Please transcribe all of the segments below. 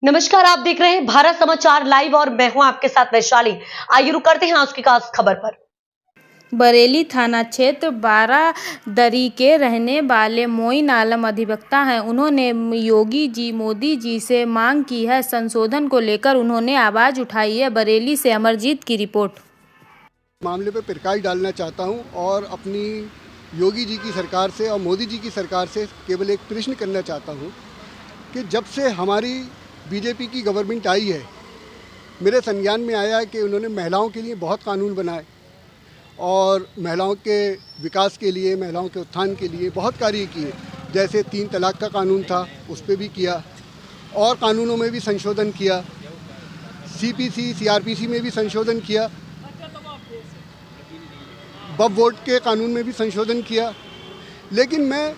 नमस्कार, आप देख रहे हैं भारत समाचार लाइव और मैं हूं आपके साथ वैशाली। आइए रुक करते हैं आज की खास खबर पर। बरेली थाना क्षेत्र बारादरी के रहने वाले मोइन आलम अधिवक्ता हैं। उन्होंने योगी जी मोदी जी से मांग की है। संशोधन को लेकर उन्होंने आवाज उठाई है। बरेली से अमरजीत की रिपोर्ट। मामले पर प्रकाश डालना चाहता हूं और अपनी योगी जी की सरकार से और मोदी जी की सरकार से केवल एक प्रश्न करना चाहता हूं कि जब से हमारी बीजेपी की गवर्नमेंट आई है, मेरे संज्ञान में आया है कि उन्होंने महिलाओं के लिए बहुत कानून बनाए और महिलाओं के विकास के लिए, महिलाओं के उत्थान के लिए बहुत कार्य किए। जैसे 3 तलाक का कानून था, उस पर भी किया और कानूनों में भी संशोधन किया, सीपीसी सीआरपीसी में भी संशोधन किया, वक्फ बोर्ड के कानून में भी संशोधन किया। लेकिन मैं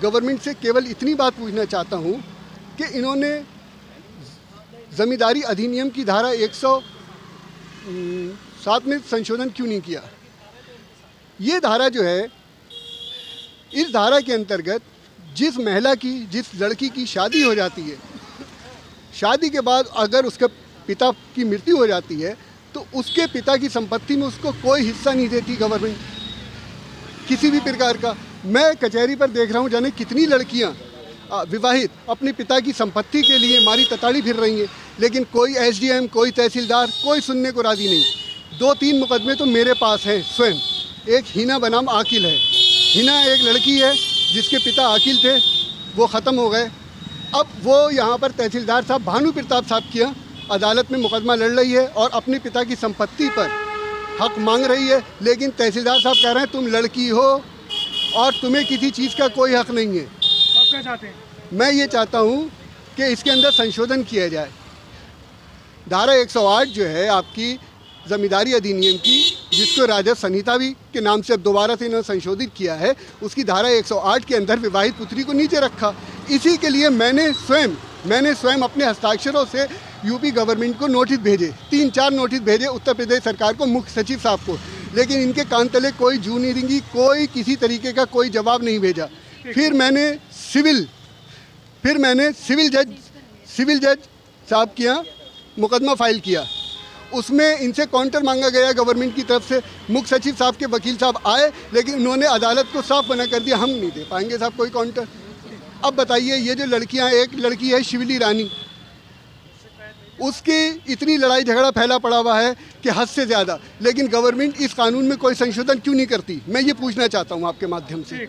गवर्नमेंट से केवल इतनी बात पूछना चाहता हूँ कि इन्होंने ज़मींदारी अधिनियम की धारा 107 में संशोधन क्यों नहीं किया। ये धारा जो है, इस धारा के अंतर्गत जिस महिला की, जिस लड़की की शादी हो जाती है, शादी के बाद अगर उसके पिता की मृत्यु हो जाती है तो उसके पिता की संपत्ति में उसको कोई हिस्सा नहीं देती गवर्नमेंट, किसी भी प्रकार का। मैं कचहरी पर देख रहा हूँ जाने कितनी लड़कियाँ विवाहित अपने पिता की संपत्ति के लिए मारी तताड़ी फिर रही हैं, लेकिन कोई एसडीएम, कोई तहसीलदार, कोई सुनने को राजी नहीं। 2-3 मुकदमे तो मेरे पास हैं स्वयं। एक हिना बनाम आकिल है। हिना एक लड़की है जिसके पिता आकिल थे, वो ख़त्म हो गए। अब वो यहाँ पर तहसीलदार साहब भानु प्रताप साहब की अदालत में मुकदमा लड़ रही है और अपने पिता की संपत्ति पर हक मांग रही है, लेकिन तहसीलदार साहब कह रहे हैं तुम लड़की हो और तुम्हें किसी चीज़ का कोई हक नहीं है। आप क्या चाहते हैं? मैं ये चाहता हूँ कि इसके अंदर संशोधन किया जाए। धारा 108 जो है आपकी ज़मींदारी अधिनियम की, जिसको राजस्व संहिता भी के नाम से अब दोबारा से इन्होंने संशोधित किया है, उसकी धारा 108 के अंदर विवाहित पुत्री को नीचे रखा। इसी के लिए मैंने स्वयं अपने हस्ताक्षरों से यूपी गवर्नमेंट को नोटिस भेजे, 3-4 नोटिस भेजे उत्तर प्रदेश सरकार को, मुख्य सचिव साहब को, लेकिन इनके कान तले कोई जू नहीं रेंगी, कोई किसी तरीके का कोई जवाब नहीं भेजा। फिर मैंने सिविल जज साहब के यहाँ मुकदमा फाइल किया। उसमें इनसे काउंटर मांगा गया गवर्नमेंट की तरफ से। मुख्य सचिव साहब के वकील साहब आए, लेकिन उन्होंने अदालत को साफ मना कर दिया, हम नहीं दे पाएंगे साहब कोई काउंटर। अब बताइए, ये जो लड़कियां, एक लड़की है शिवली रानी, उसकी इतनी लड़ाई झगड़ा फैला पड़ा हुआ है कि हद से ज़्यादा, लेकिन गवर्नमेंट इस कानून में कोई संशोधन क्यों नहीं करती, मैं ये पूछना चाहता हूँ आपके माध्यम से।